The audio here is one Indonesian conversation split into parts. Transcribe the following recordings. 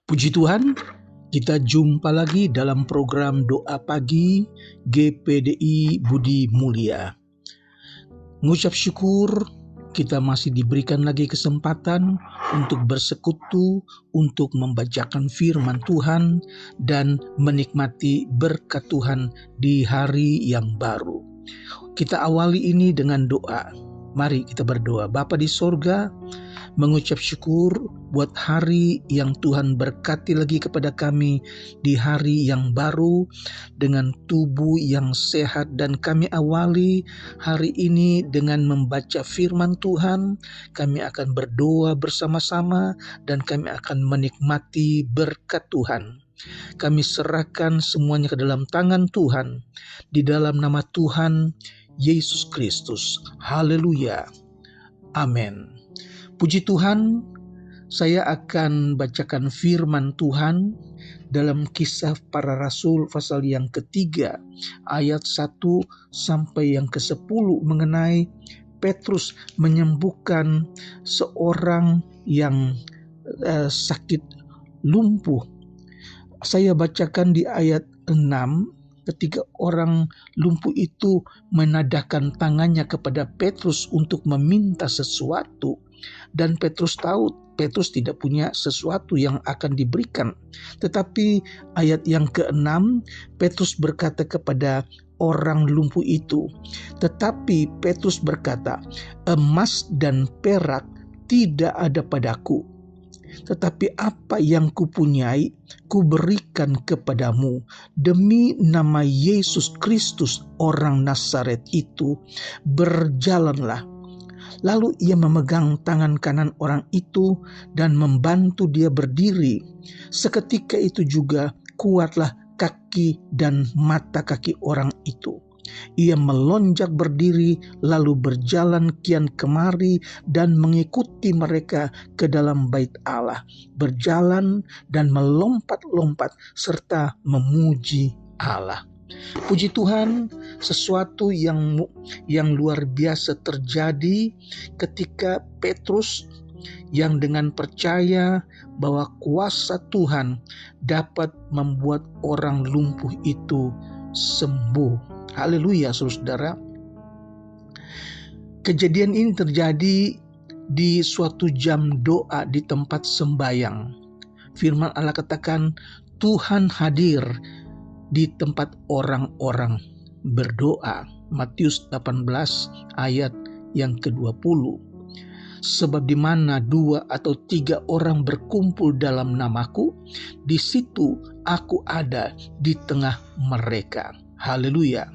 Puji Tuhan, kita jumpa lagi dalam program Doa Pagi GPDI Budi Mulia. Mengucap syukur kita masih diberikan lagi kesempatan untuk bersekutu, untuk membacakan firman Tuhan dan menikmati berkat Tuhan di hari yang baru. Kita awali ini dengan doa. Mari kita berdoa. Bapa di sorga, mengucap syukur buat hari yang Tuhan berkati lagi kepada kami di hari yang baru dengan tubuh yang sehat, dan kami awali hari ini dengan membaca firman Tuhan. Kami akan berdoa bersama-sama dan kami akan menikmati berkat Tuhan. Kami serahkan semuanya ke dalam tangan Tuhan, di dalam nama Tuhan Yesus Kristus. Haleluya. Amin. Puji Tuhan, saya akan bacakan firman Tuhan dalam Kisah Para Rasul pasal yang ketiga, ayat 1 sampai yang ke-10 mengenai Petrus menyembuhkan seorang yang sakit lumpuh. Saya bacakan di ayat 6. Ketika orang lumpuh itu menadahkan tangannya kepada Petrus untuk meminta sesuatu, dan Petrus tahu Petrus tidak punya sesuatu yang akan diberikan. Tetapi ayat yang ke-6, Petrus berkata kepada orang lumpuh itu, tetapi Petrus berkata, emas dan perak tidak ada padaku, tetapi apa yang kupunyai kuberikan kepadamu. Demi nama Yesus Kristus orang Nazaret itu, berjalanlah. Lalu ia memegang tangan kanan orang itu dan membantu dia berdiri. Seketika itu juga kuatlah kaki dan mata kaki orang itu. Ia melonjak berdiri, lalu berjalan kian kemari dan mengikuti mereka ke dalam bait Allah, berjalan dan melompat-lompat serta memuji Allah. Puji Tuhan, sesuatu yang luar biasa terjadi ketika Petrus yang dengan percaya bahwa kuasa Tuhan dapat membuat orang lumpuh itu sembuh. Haleluya, saudara. Kejadian ini terjadi di suatu jam doa di tempat sembayang. Firman Allah katakan, Tuhan hadir di tempat orang-orang berdoa. Matius 18 ayat yang ke-20. Sebab di mana 2 atau 3 orang berkumpul dalam namaku, di situ aku ada di tengah mereka. Haleluya.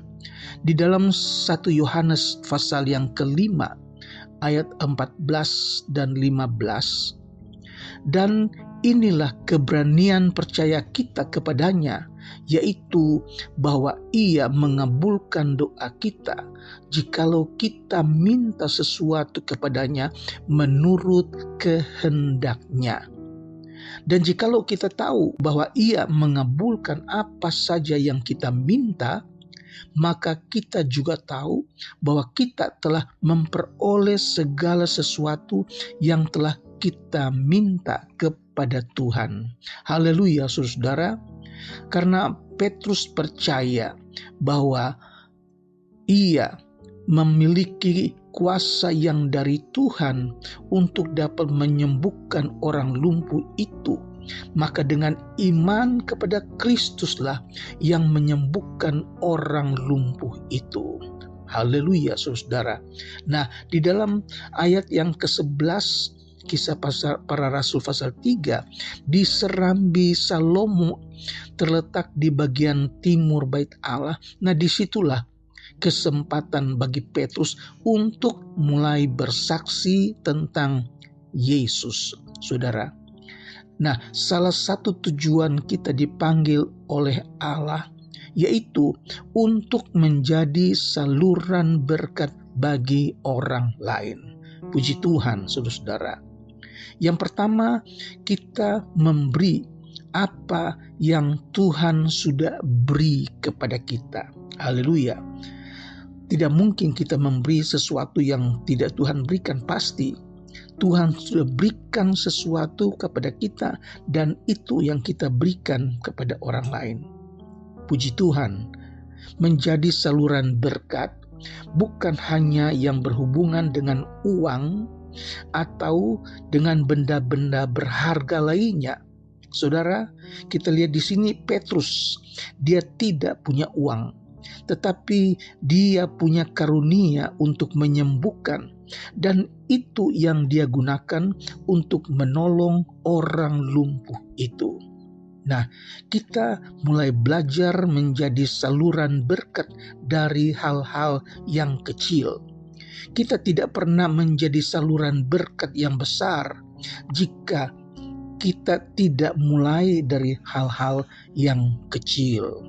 Di dalam 1 Yohanes pasal yang ke-5 ayat 14 dan 15. Dan inilah keberanian percaya kita kepadanya, yaitu bahwa ia mengabulkan doa kita jikalau kita minta sesuatu kepadanya menurut kehendaknya. Dan jikalau kita tahu bahwa ia mengabulkan apa saja yang kita minta, maka kita juga tahu bahwa kita telah memperoleh segala sesuatu yang telah kita minta kepada Tuhan. Haleluya, saudara. Karena Petrus percaya bahwa ia memiliki kuasa yang dari Tuhan untuk dapat menyembuhkan orang lumpuh itu, maka dengan iman kepada Kristuslah yang menyembuhkan orang lumpuh itu. Haleluya, saudara. Nah, di dalam ayat yang ke-11 Kisah Para Rasul pasal 3, di serambi Salomo terletak di bagian timur bait Allah. Nah, disitulah kesempatan bagi Petrus untuk mulai bersaksi tentang Yesus, saudara. Nah, salah satu tujuan kita dipanggil oleh Allah yaitu untuk menjadi saluran berkat bagi orang lain. Puji Tuhan, saudara. Yang pertama, kita memberi apa yang Tuhan sudah beri kepada kita. Haleluya. Tidak mungkin kita memberi sesuatu yang tidak Tuhan berikan, pasti. Tuhan sudah berikan sesuatu kepada kita dan itu yang kita berikan kepada orang lain. Puji Tuhan, menjadi saluran berkat bukan hanya yang berhubungan dengan uang atau dengan benda-benda berharga lainnya. Saudara, kita lihat di sini Petrus, dia tidak punya uang, tetapi dia punya karunia untuk menyembuhkan, dan itu yang dia gunakan untuk menolong orang lumpuh itu. Nah, kita mulai belajar menjadi saluran berkat dari hal-hal yang kecil. Kita tidak pernah menjadi saluran berkat yang besar jika kita tidak mulai dari hal-hal yang kecil.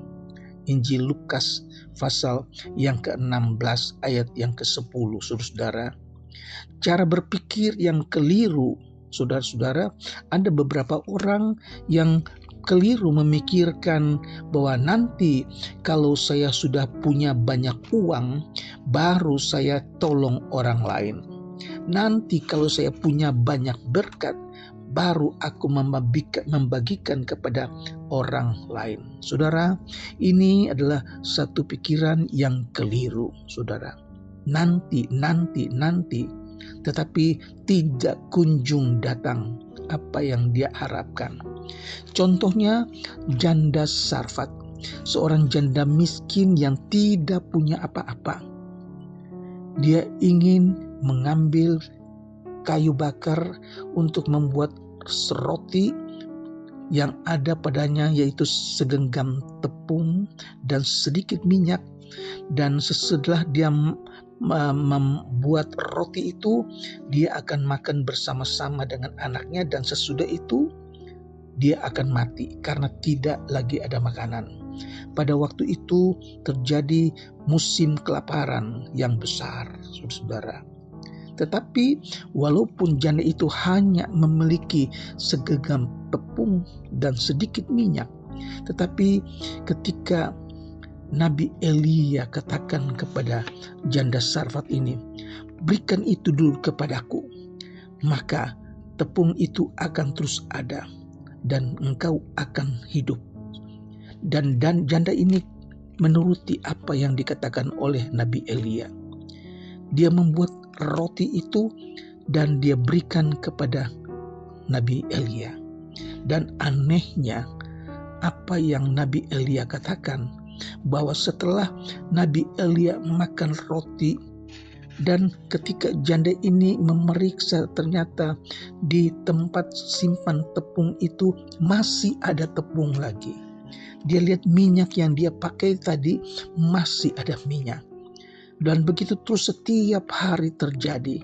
Injil Lukas pasal yang ke-16 ayat yang ke-10, saudara-saudara. Cara berpikir yang keliru, saudara-saudara, ada beberapa orang yang keliru memikirkan bahwa nanti kalau saya sudah punya banyak uang, baru saya tolong orang lain. Nanti kalau saya punya banyak berkat, baru aku membagikan kepada orang lain. Saudara, ini adalah satu pikiran yang keliru, saudara. Nanti, tetapi tidak kunjung datang apa yang dia harapkan. Contohnya janda Sarfat, seorang janda miskin yang tidak punya apa-apa. Dia ingin mengambil kayu bakar untuk membuat roti yang ada padanya, yaitu segenggam tepung dan sedikit minyak. Dan setelah dia membuat roti itu, dia akan makan bersama-sama dengan anaknya, dan sesudah itu dia akan mati karena tidak lagi ada makanan. Pada waktu itu terjadi musim kelaparan yang besar, saudara. Tetapi walaupun janda itu hanya memiliki segenggam tepung dan sedikit minyak, tetapi ketika Nabi Elia katakan kepada janda Sarfat ini, berikan itu dulu kepadaku, maka tepung itu akan terus ada dan engkau akan hidup. Dan janda ini menuruti apa yang dikatakan oleh Nabi Elia. Dia membuat roti itu dan dia berikan kepada Nabi Elia. Dan anehnya apa yang Nabi Elia katakan, bahwa setelah Nabi Elia makan roti, dan ketika janda ini memeriksa, ternyata di tempat simpan tepung itu masih ada tepung lagi. Dia lihat minyak yang dia pakai tadi masih ada minyak. Dan begitu terus setiap hari terjadi.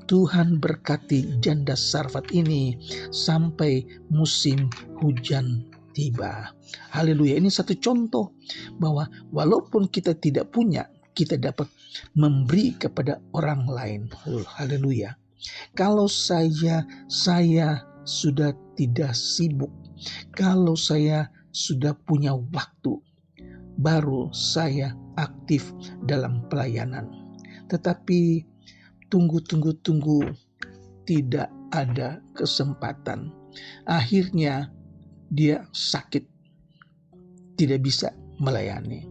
Tuhan berkati janda Sarfat ini sampai musim hujan tiba. Haleluya. Ini satu contoh bahwa walaupun kita tidak punya, kita dapat memberi kepada orang lain. Haleluya. Kalau saya sudah tidak sibuk, kalau saya sudah punya waktu, baru saya aktif dalam pelayanan. Tetapi tunggu, tidak ada kesempatan. Akhirnya dia sakit, tidak bisa melayani.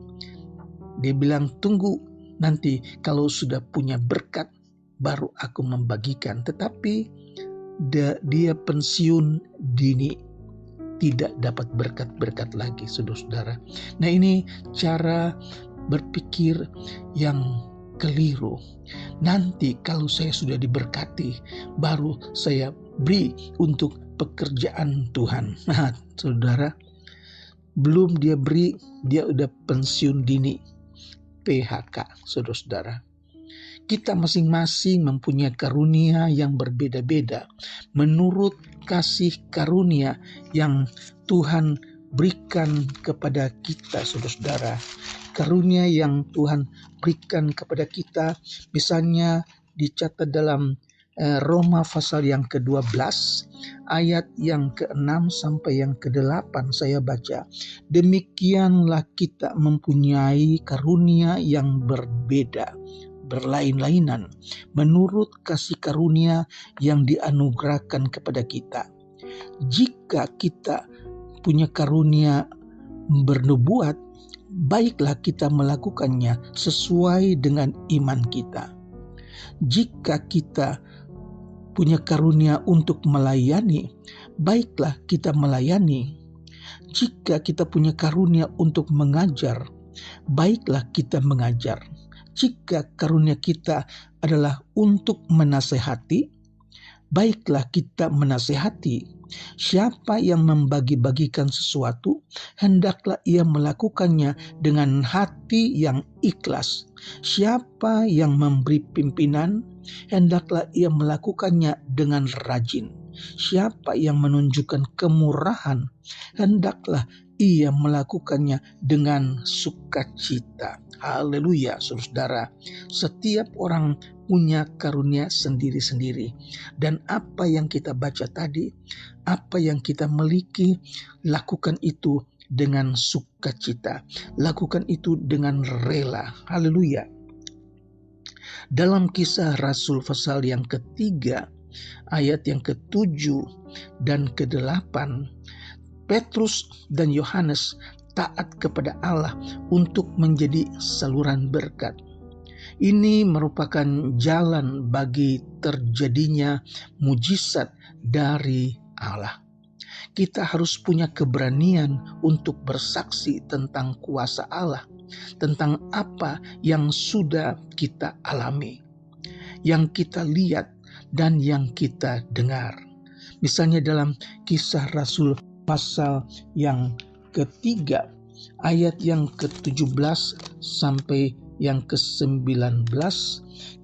Dia bilang, tunggu nanti kalau sudah punya berkat, baru aku membagikan. Tetapi dia pensiun dini, tidak dapat berkat-berkat lagi, saudara-saudara. Nah, ini cara berpikir yang keliru. Nanti kalau saya sudah diberkati, baru saya beri untuk pekerjaan Tuhan. Nah, saudara, belum dia beri, dia udah pensiun dini, PHK, saudara-saudara. Kita masing-masing mempunyai karunia yang berbeda-beda menurut kasih karunia yang Tuhan berikan kepada kita, saudara-saudara. Karunia yang Tuhan berikan kepada kita, misalnya dicatat dalam Roma pasal yang ke-12 ayat yang ke-6 sampai yang ke-8, saya baca. Demikianlah kita mempunyai karunia yang berbeda berlain-lainan menurut kasih karunia yang dianugerahkan kepada kita. Jika kita punya karunia bernubuat, baiklah kita melakukannya sesuai dengan iman kita. Jika kita punya karunia untuk melayani, baiklah kita melayani. Jika kita punya karunia untuk mengajar, baiklah kita mengajar. Jika karunia kita adalah untuk menasehati, baiklah kita menasehati. Siapa yang membagi-bagikan sesuatu, hendaklah ia melakukannya dengan hati yang ikhlas. Siapa yang memberi pimpinan, hendaklah ia melakukannya dengan rajin. Siapa yang menunjukkan kemurahan, hendaklah ia melakukannya dengan sukacita. Haleluya, saudara. Setiap orang punya karunia sendiri-sendiri. Dan apa yang kita baca tadi, apa yang kita miliki, lakukan itu dengan sukacita. Lakukan itu dengan rela. Haleluya. Dalam Kisah Rasul pasal yang ketiga, ayat yang ke-7 dan ke-8, Petrus dan Yohanes taat kepada Allah untuk menjadi saluran berkat. Ini merupakan jalan bagi terjadinya mujizat dari Allah. Kita harus punya keberanian untuk bersaksi tentang kuasa Allah, tentang apa yang sudah kita alami, yang kita lihat, dan yang kita dengar. Misalnya dalam Kisah Rasul pasal yang ketiga, ayat yang ke-17 sampai yang ke-19,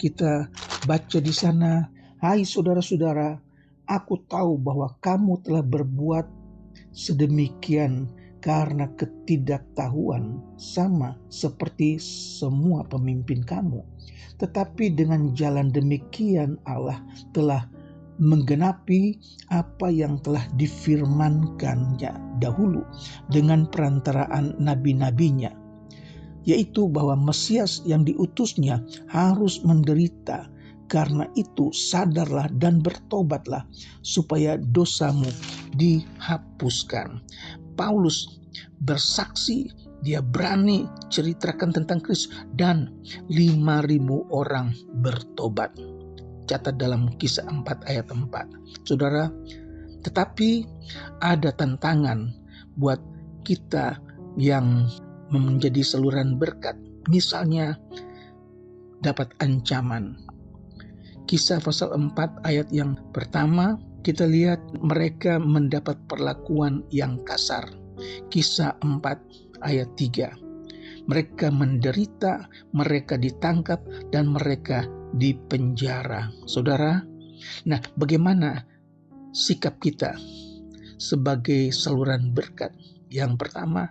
kita baca di sana, "Hai saudara-saudara, aku tahu bahwa kamu telah berbuat sedemikian karena ketidaktahuan, sama seperti semua pemimpin kamu. Tetapi dengan jalan demikian Allah telah menggenapi apa yang telah difirmankannya dahulu dengan perantaraan nabi-nabinya, yaitu bahwa Mesias yang diutusnya harus menderita. Karena itu sadarlah dan bertobatlah supaya dosamu dihapuskan." Paulus bersaksi, dia berani ceritakan tentang Kristus, dan 5.000 orang bertobat. Catat dalam Kisah 4 ayat 4. Saudara, tetapi ada tantangan buat kita yang menjadi saluran berkat. Misalnya dapat ancaman. Kisah pasal 4 ayat yang pertama, kita lihat mereka mendapat perlakuan yang kasar. Kisah 4 ayat 3. Mereka menderita, mereka ditangkap, dan mereka dipenjara. Saudara, nah bagaimana sikap kita sebagai saluran berkat? Yang pertama,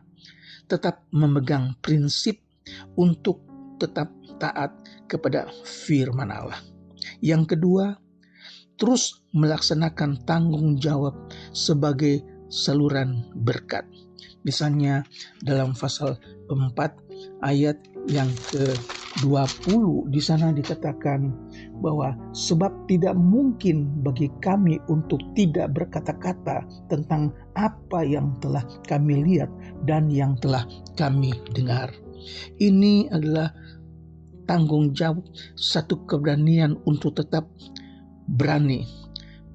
tetap memegang prinsip untuk tetap taat kepada firman Allah. Yang kedua, terus melaksanakan tanggung jawab sebagai saluran berkat. Misalnya dalam pasal 4 ayat yang ke-20, di sana dikatakan bahwa sebab tidak mungkin bagi kami untuk tidak berkata-kata tentang apa yang telah kami lihat dan yang telah kami dengar. Ini adalah tanggung jawab, satu keberanian untuk tetap berani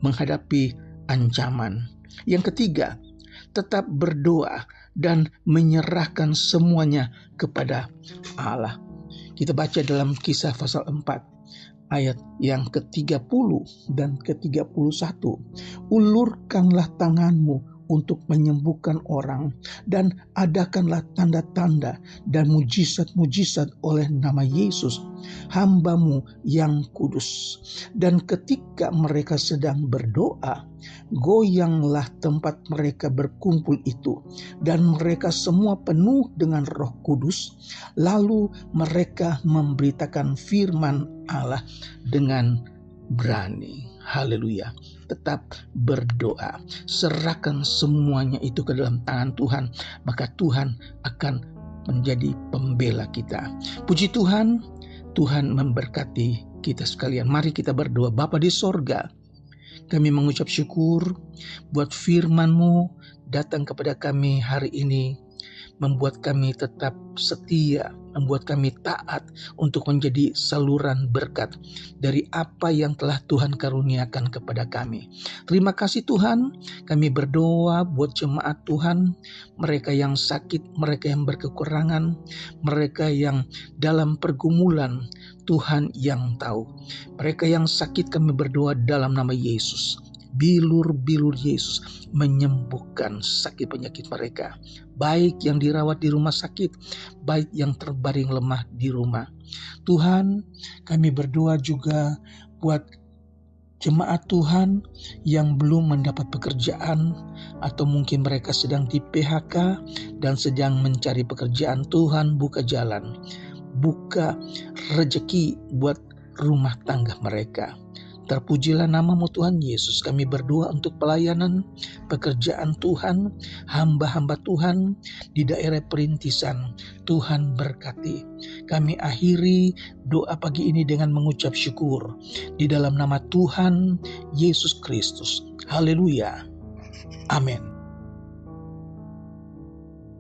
menghadapi ancaman. Yang ketiga, tetap berdoa dan menyerahkan semuanya kepada Allah. Kita baca dalam Kisah pasal 4 ayat yang ke-30 dan ke-31. "Ulurkanlah tanganmu untuk menyembuhkan orang, dan adakanlah tanda-tanda dan mujizat-mujizat oleh nama Yesus, hamba-Mu yang kudus. Dan ketika mereka sedang berdoa, goyanglah tempat mereka berkumpul itu, dan mereka semua penuh dengan Roh Kudus. Lalu mereka memberitakan firman Allah dengan berani." Haleluya. Tetap berdoa, serahkan semuanya itu ke dalam tangan Tuhan, maka Tuhan akan menjadi pembela kita. Puji Tuhan, Tuhan memberkati kita sekalian. Mari kita berdoa. Bapa di sorga, kami mengucap syukur buat firman-Mu datang kepada kami hari ini, membuat kami tetap setia, membuat kami taat untuk menjadi saluran berkat dari apa yang telah Tuhan karuniakan kepada kami. Terima kasih Tuhan, kami berdoa buat jemaat Tuhan, mereka yang sakit, mereka yang berkekurangan, mereka yang dalam pergumulan, Tuhan yang tahu. Mereka yang sakit kami berdoa dalam nama Yesus. Bilur-bilur Yesus menyembuhkan sakit penyakit mereka, baik yang dirawat di rumah sakit, baik yang terbaring lemah di rumah. Tuhan, kami berdoa juga buat jemaat Tuhan yang belum mendapat pekerjaan, atau mungkin mereka sedang di PHK dan sedang mencari pekerjaan. Tuhan, buka jalan, buka rezeki buat rumah tangga mereka. Terpujilah nama-Mu Tuhan Yesus. Kami berdoa untuk pelayanan, pekerjaan Tuhan, hamba-hamba Tuhan di daerah perintisan. Tuhan berkati. Kami akhiri doa pagi ini dengan mengucap syukur di dalam nama Tuhan Yesus Kristus. Haleluya. Amin.